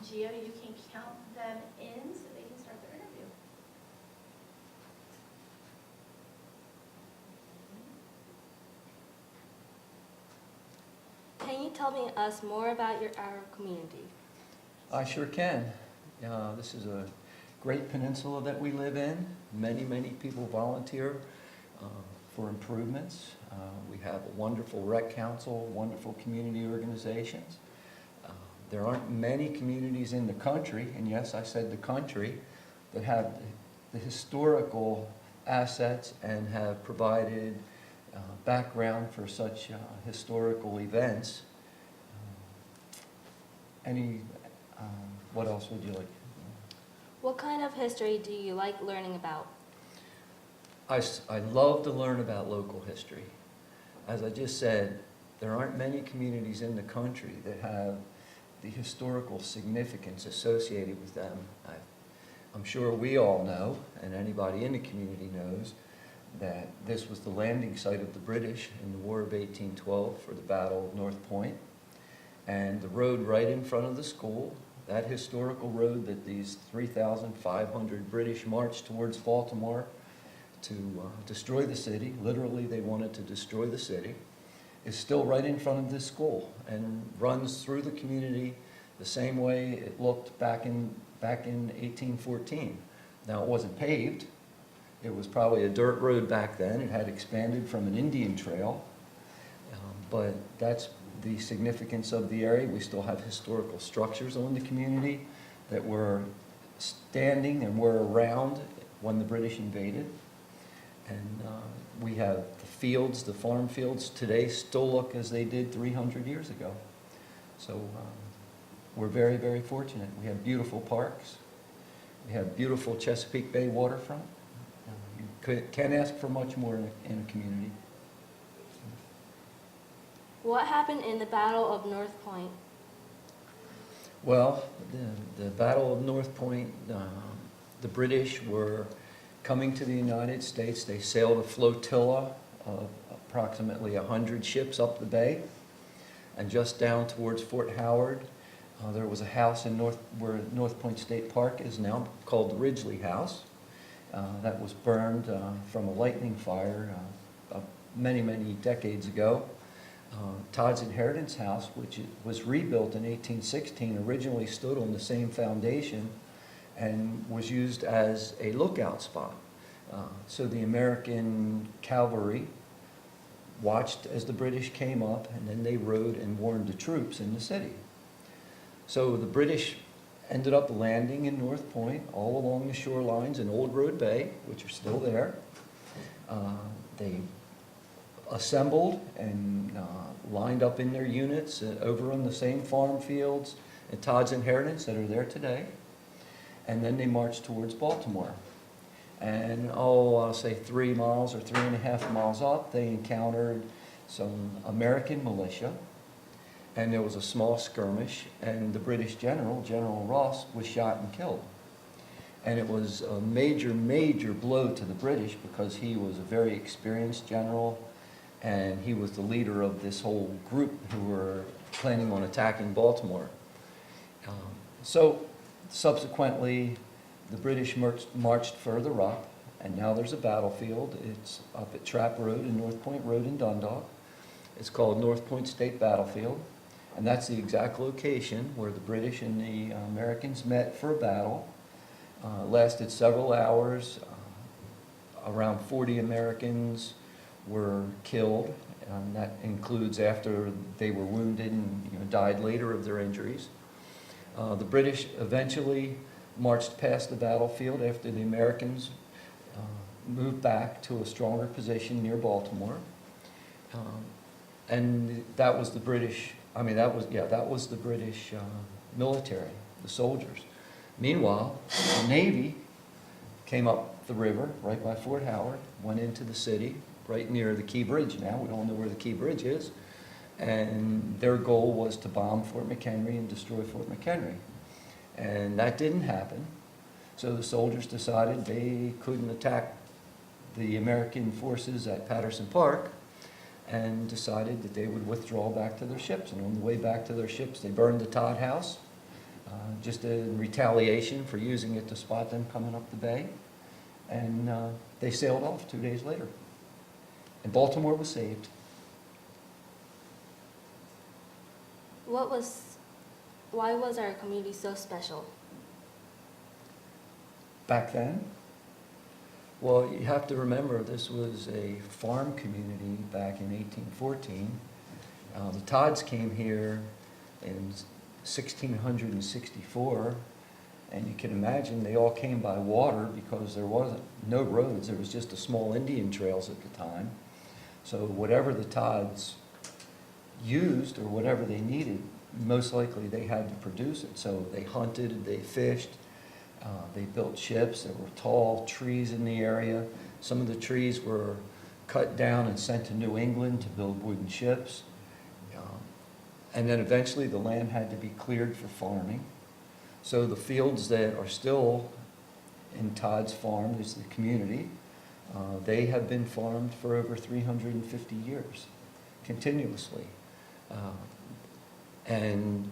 Gio, you can count them in so they can start their interview. Can you tell us more about our community? I sure can. This is a great peninsula that we live in. Many, many people volunteer for improvements. We have a wonderful rec council, wonderful community organizations. There aren't many communities in the country, and yes, I said the country, that have the historical assets and have provided background for such historical events. What else would you like? What kind of history do you like learning about? I love to learn about local history. As I just said, there aren't many communities in the country that have the historical significance associated with them. I'm sure we all know, and anybody in the community knows, that this was the landing site of the British in the War of 1812 for the Battle of North Point. And the road right in front of the school, that historical road that these 3,500 British marched towards Baltimore to destroy the city, literally they wanted to destroy the city, is still right in front of this school and runs through the community the same way it looked back in 1814. Now, it wasn't paved. It was probably a dirt road back then. It had expanded from an Indian trail, but that's the significance of the area. We still have historical structures on the community that were standing and were around when the British invaded. And we have the fields, the farm fields today still look as they did 300 years ago. So we're very, very fortunate. We have beautiful parks. We have beautiful Chesapeake Bay waterfront. You can't ask for much more in a community. What happened in the Battle of North Point? Well, the Battle of North Point, the British were coming to the United States. They sailed a flotilla of approximately 100 ships up the bay, and just down towards Fort Howard, there was a house in where North Point State Park is now, called the Ridgely House. That was burned from a lightning fire many, many decades ago. Todd's Inheritance House, which was rebuilt in 1816, originally stood on the same foundation and was used as a lookout spot. So the American cavalry watched as the British came up, and then they rode and warned the troops in the city. So the British ended up landing in North Point, all along the shorelines in Old Road Bay, which are still there. They assembled and lined up in their units over on the same farm fields at Todd's Inheritance that are there today. And then they marched towards Baltimore. And I'll say 3 miles or 3.5 miles up, they encountered some American militia, and there was a small skirmish, and the British general, General Ross, was shot and killed. And it was a major, major blow to the British because he was a very experienced general, and he was the leader of this whole group who were planning on attacking Baltimore. So subsequently, the British marched further up, and now there's a battlefield. It's up at Trap Road and North Point Road in Dundalk. It's called North Point State Battlefield, and that's the exact location where the British and the Americans met for a battle. Lasted several hours. Around 40 Americans were killed, and that includes after they were wounded and died later of their injuries. The British eventually marched past the battlefield after the Americans moved back to a stronger position near Baltimore. And that was the British, that was the British military, the soldiers. Meanwhile, the Navy came up the river right by Fort Howard, went into the city, right near the Key Bridge now. We all know where the Key Bridge is. And their goal was to bomb Fort McHenry and destroy Fort McHenry. And that didn't happen. So the soldiers decided they couldn't attack the American forces at Patterson Park, and decided that they would withdraw back to their ships. And on the way back to their ships, they burned the Todd House. just in retaliation for using it to spot them coming up the bay. And they sailed off 2 days later. And Baltimore was saved. Why was our community so special? Back then, well, you have to remember this was a farm community back in 1814. The Todds came here in 1664, and you can imagine they all came by water because there wasn't no roads. There was just a small Indian trails at the time. So whatever the Todds used or whatever they needed, most likely they had to produce it. So they hunted, they fished, they built ships. There were tall trees in the area. Some of the trees were cut down and sent to New England to build wooden ships. And then eventually the land had to be cleared for farming. So the fields that are still in Todd's farm, is the community, they have been farmed for over 350 years, continuously. And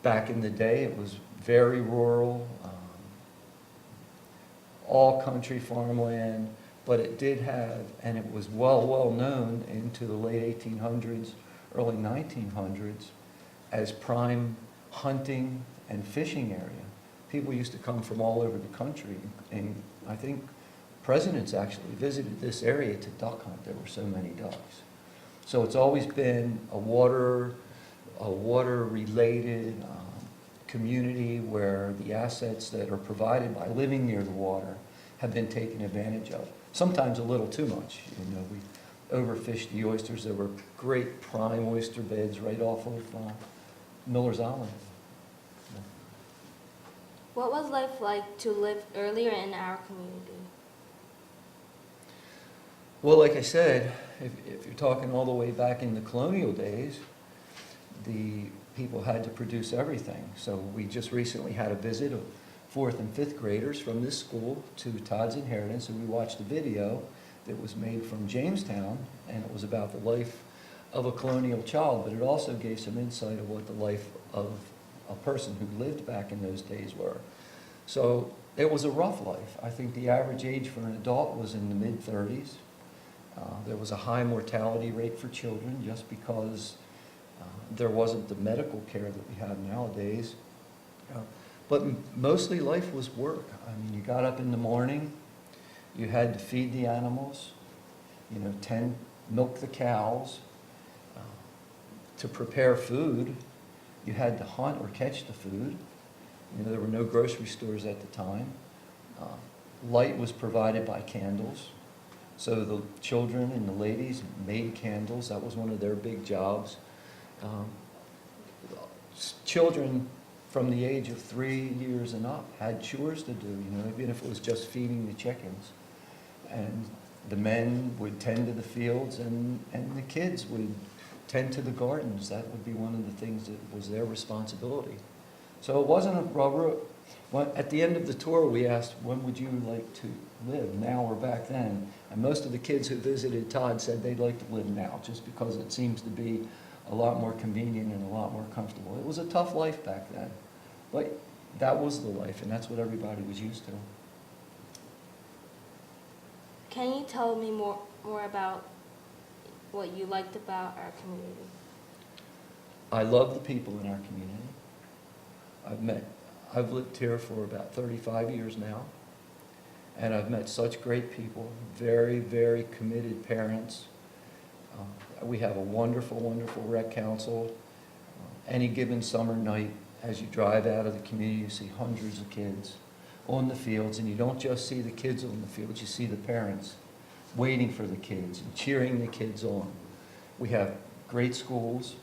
back in the day, it was very rural, all country farmland, but it did have, and it was well known into the late 1800s, early 1900s, as prime hunting and fishing area. People used to come from all over the country, and I think presidents actually visited this area to duck hunt. There were so many ducks. So it's always been a water-related community where the assets that are provided by living near the water have been taken advantage of. Sometimes a little too much. You know, we overfished the oysters. There were great prime oyster beds right off of Miller's Island. What was life like to live earlier in our community? Well, like I said, if you're talking all the way back in the colonial days, the people had to produce everything. So we just recently had a visit of 4th and 5th graders from this school to Todd's Inheritance, and we watched a video that was made from Jamestown, and it was about the life of a colonial child, but it also gave some insight of what the life of a person who lived back in those days were. So it was a rough life. I think the average age for an adult was in the mid-30s. There was a high mortality rate for children just because there wasn't the medical care that we have nowadays. But mostly life was work. I mean, you got up in the morning, you had to feed the animals, you know, milk the cows. To prepare food, you had to hunt or catch the food. You know, there were no grocery stores at the time. Light was provided by candles. So the children and the ladies made candles. That was one of their big jobs. Children from the age of 3 years and up had chores to do, you know, even if it was just feeding the chickens. And the men would tend to the fields, and the kids would tend to the gardens. That would be one of the things that was their responsibility. So it wasn't a rubber. At the end of the tour, we asked, when would you like to live, now or back then? And most of the kids who visited Todd said they'd like to live now, just because it seems to be a lot more convenient and a lot more comfortable. It was a tough life back then, but that was the life, and that's what everybody was used to. Can you tell me more about what you liked about our community? I love the people in our community. I've lived here for about 35 years now, and I've met such great people, very, very committed parents. We have a wonderful, wonderful rec council. Any given summer night, as you drive out of the community, you see hundreds of kids on the fields, and you don't just see the kids on the fields, you see the parents waiting for the kids and cheering the kids on. We have great schools,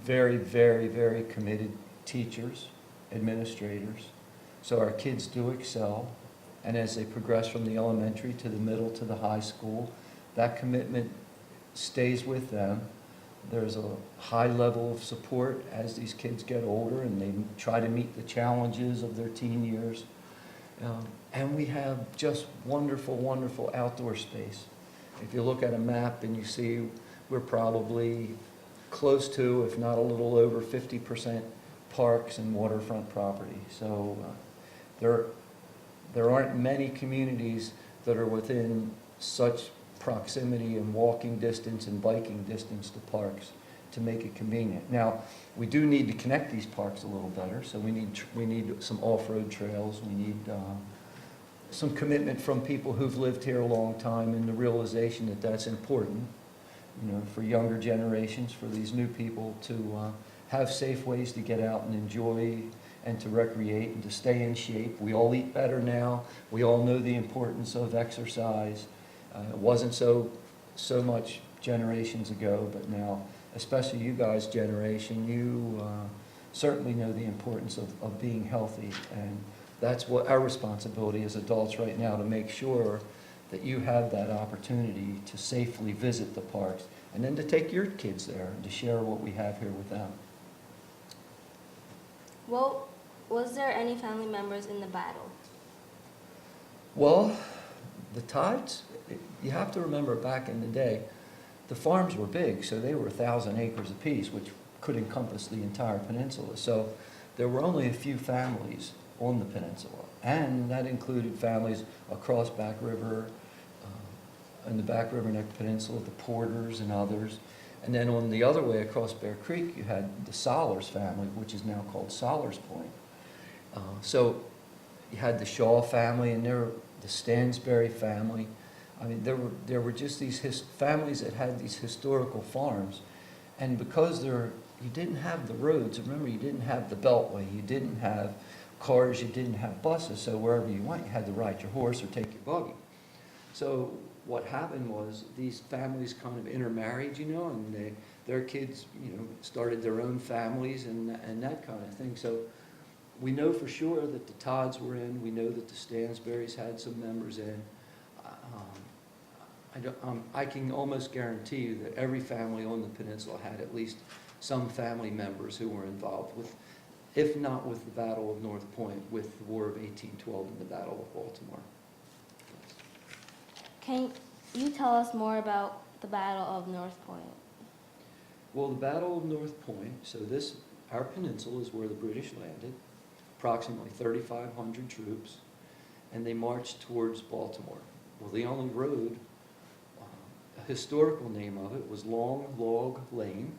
very, very, very committed teachers, administrators. So our kids do excel, and as they progress from the elementary to the middle to the high school, that commitment stays with them. There's a high level of support as these kids get older and they try to meet the challenges of their teen years. And we have just wonderful, wonderful outdoor space. If you look at a map and you see we're probably close to, if not a little over 50% parks and waterfront property. So there aren't many communities that are within such proximity and walking distance and biking distance to parks to make it convenient. Now, we do need to connect these parks a little better, so we need some off-road trails, we need some commitment from people who've lived here a long time and the realization that that's important, you know, for younger generations, for these new people to have safe ways to get out and enjoy and to recreate and to stay in shape. We all eat better now. We all know the importance of exercise. It wasn't so much generations ago, but now, especially you guys' generation, you certainly know the importance of being healthy. And that's what our responsibility as adults right now, to make sure that you have that opportunity to safely visit the parks and then to take your kids there and to share what we have here with them. Well, was there any family members in the battle? Well, the Tides, you have to remember back in the day, the farms were big, so they were 1,000 acres apiece, which could encompass the entire peninsula. So there were only a few families on the peninsula, and that included families across Back River, in the Back River Neck Peninsula, the Porters and others. And then on the other way across Bear Creek, you had the Solers family, which is now called Solers Point. So you had the Shaw family and the Stansbury family. I mean, there were just these families that had these historical farms. And because you didn't have the roads, remember, you didn't have the beltway, you didn't have cars, you didn't have buses, so wherever you went, you had to ride your horse or take your buggy. So what happened was these families kind of intermarried, you know, and their kids, you know, started their own families and that kind of thing. So we know for sure that the Todds were in. We know that the Stansburys had some members in. I can almost guarantee you that every family on the peninsula had at least some family members who were involved with, if not with the Battle of North Point, with the War of 1812 and the Battle of Baltimore. Can you tell us more about the Battle of North Point? Well, the Battle of North Point, so our peninsula is where the British landed, approximately 3,500 troops, and they marched towards Baltimore. Well, the only road, a historical name of it, was Long Log Lane,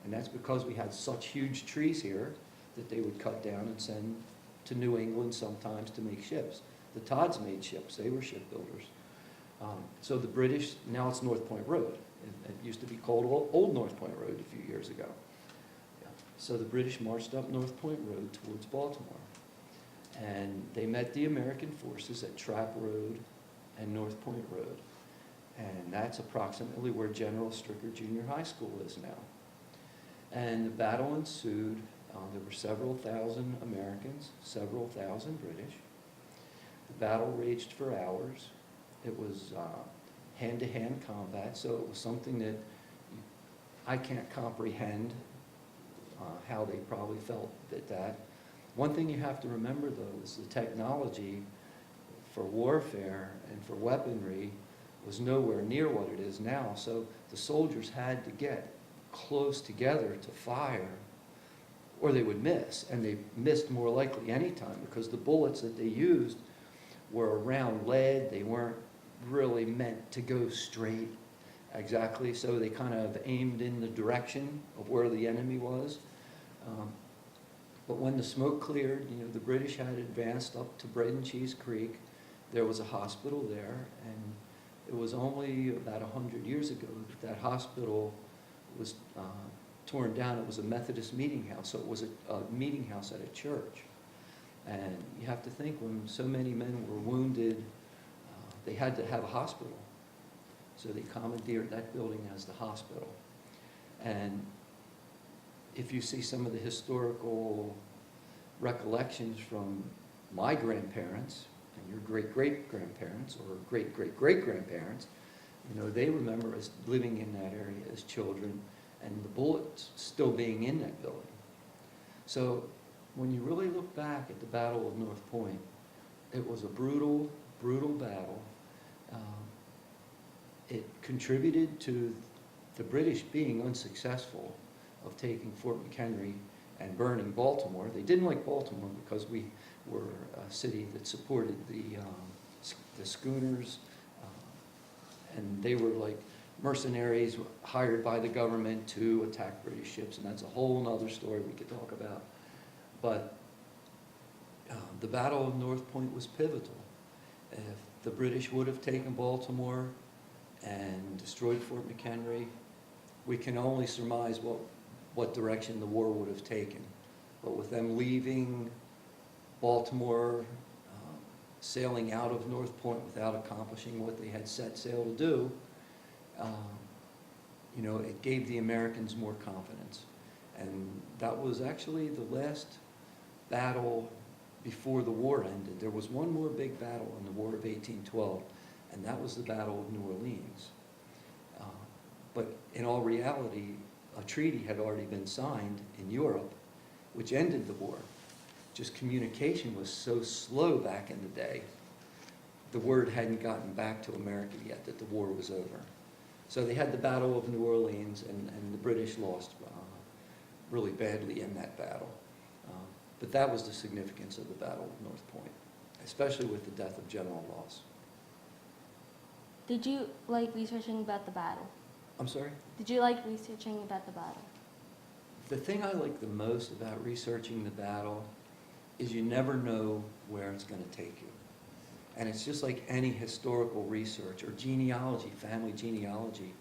and that's because we had such huge trees here that they would cut down and send to New England sometimes to make ships. The Todds made ships. They were shipbuilders. So the British, now it's North Point Road. It used to be called Old North Point Road a few years ago. Yeah. So the British marched up North Point Road towards Baltimore. And they met the American forces at Trap Road and North Point Road. And that's approximately where General Stricker Junior High School is now. And the battle ensued. There were several thousand Americans, several thousand British. The battle raged for hours. It was hand-to-hand combat, so it was something that I can't comprehend how they probably felt at that. One thing you have to remember, though, is the technology for warfare and for weaponry was nowhere near what it is now. So the soldiers had to get close together to fire, or they would miss, and they missed more likely any time because the bullets that they used were around lead. They weren't really meant to go straight exactly, so they kind of aimed in the direction of where the enemy was. But when the smoke cleared, you know, the British had advanced up to Bread and Cheese Creek. There was a hospital there, and it was only about 100 years ago that that hospital was torn down. It was a Methodist meeting house, so it was a meeting house at a church. And you have to think, when so many men were wounded, they had to have a hospital. So they commandeered that building as the hospital. And if you see some of the historical recollections from my grandparents and your great-great-grandparents or great-great-great-grandparents, you know, they remember us living in that area as children and the bullets still being in that building. So when you really look back at the Battle of North Point, it was a brutal, brutal battle. It contributed to the British being unsuccessful of taking Fort McHenry and burning Baltimore. They didn't like Baltimore because we were a city that supported the schooners, and they were like mercenaries hired by the government to attack British ships, and that's a whole other story we could talk about. But the Battle of North Point was pivotal. If the British would have taken Baltimore and destroyed Fort McHenry, we can only surmise what direction the war would have taken. But with them leaving Baltimore, sailing out of North Point without accomplishing what they had set sail to do, it gave the Americans more confidence. And that was actually the last battle before the war ended. There was one more big battle in the War of 1812, and that was the Battle of New Orleans. But in all reality, a treaty had already been signed in Europe, which ended the war. Just communication was so slow back in the day, the word hadn't gotten back to America yet that the war was over. So they had the Battle of New Orleans, and the British lost really badly in that battle. But that was the significance of the Battle of North Point, especially with the death of General Ross. Did you like researching about the battle? I'm sorry? Did you like researching about the battle? The thing I like the most about researching the battle is you never know where it's going to take you. And it's just like any historical research or genealogy, family genealogy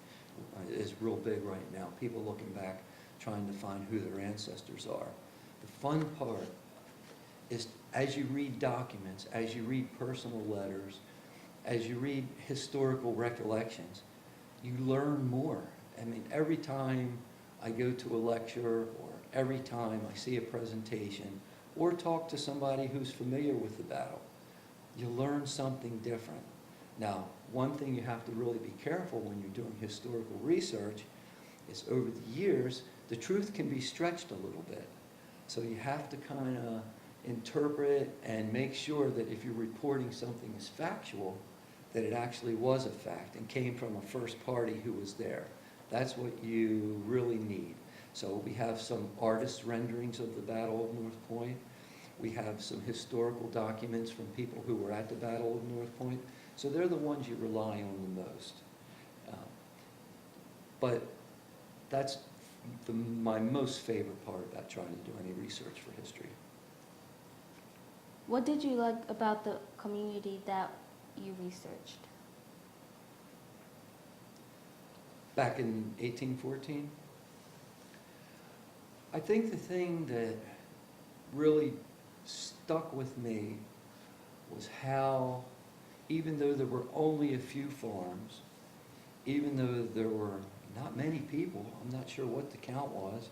is real big right now. People looking back, trying to find who their ancestors are. The fun part is as you read documents, as you read personal letters, as you read historical recollections, you learn more. I mean, every time I go to a lecture or every time I see a presentation or talk to somebody who's familiar with the battle, you learn something different. Now, one thing you have to really be careful when you're doing historical research is over the years, the truth can be stretched a little bit. So you have to kind of interpret and make sure that if you're reporting something as factual, that it actually was a fact and came from a first party who was there. That's what you really need. So we have some artist renderings of the Battle of North Point. We have some historical documents from people who were at the Battle of North Point. So they're the ones you rely on the most. But that's my most favorite part about trying to do any research for history. What did you like about the community that you researched? Back in 1814, I think the thing that really stuck with me was how, even though there were only a few farms, even though there were not many people, I'm not sure what the count was,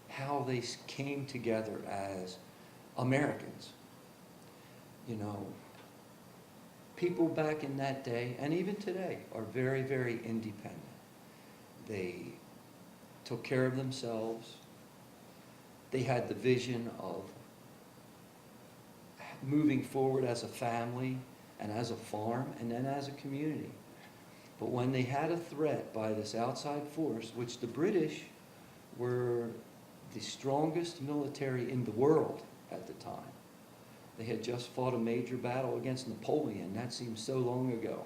how they came together as Americans. You know, people back in that day, and even today, are very, very independent. They took care of themselves. They had the vision of moving forward as a family and as a farm and then as a community. But when they had a threat by this outside force, which the British were the strongest military in the world at the time. They had just fought a major battle against Napoleon. That seems so long ago.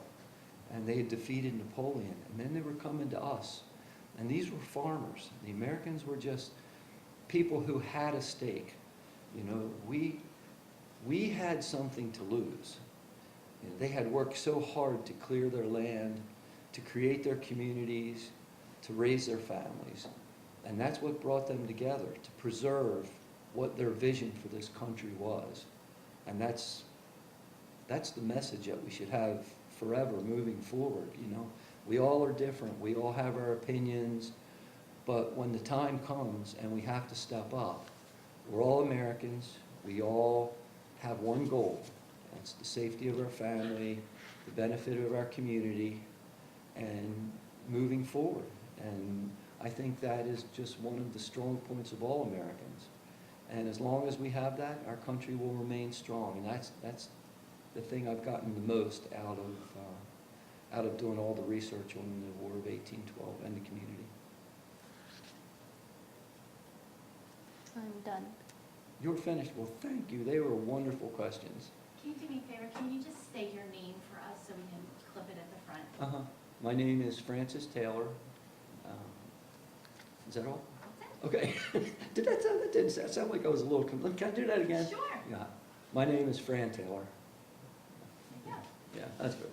And they had defeated Napoleon. And then they were coming to us. And these were farmers. The Americans were just people who had a stake. You know, we had something to lose. You know, they had worked so hard to clear their land, to create their communities, to raise their families. And that's what brought them together, to preserve what their vision for this country was. And that's the message that we should have forever moving forward. You know, we all are different. We all have our opinions. But when the time comes and we have to step up, we're all Americans. We all have one goal. That's the safety of our family, the benefit of our community, and moving forward. And I think that is just one of the strong points of all Americans. And as long as we have that, our country will remain strong. And that's the thing I've gotten the most out of doing all the research on the War of 1812 and the community. I'm done. You're finished. Well, thank you. They were wonderful questions. Can you do me a favor? Can you just state your name for us so we can clip it at the front? Uh-huh. My name is Francis Taylor. Is that all? That's Okay. That didn't sound like I was a little, can I do that again? it. Sure. Yeah. My name is Fran Taylor. Yeah. Yeah, that's good.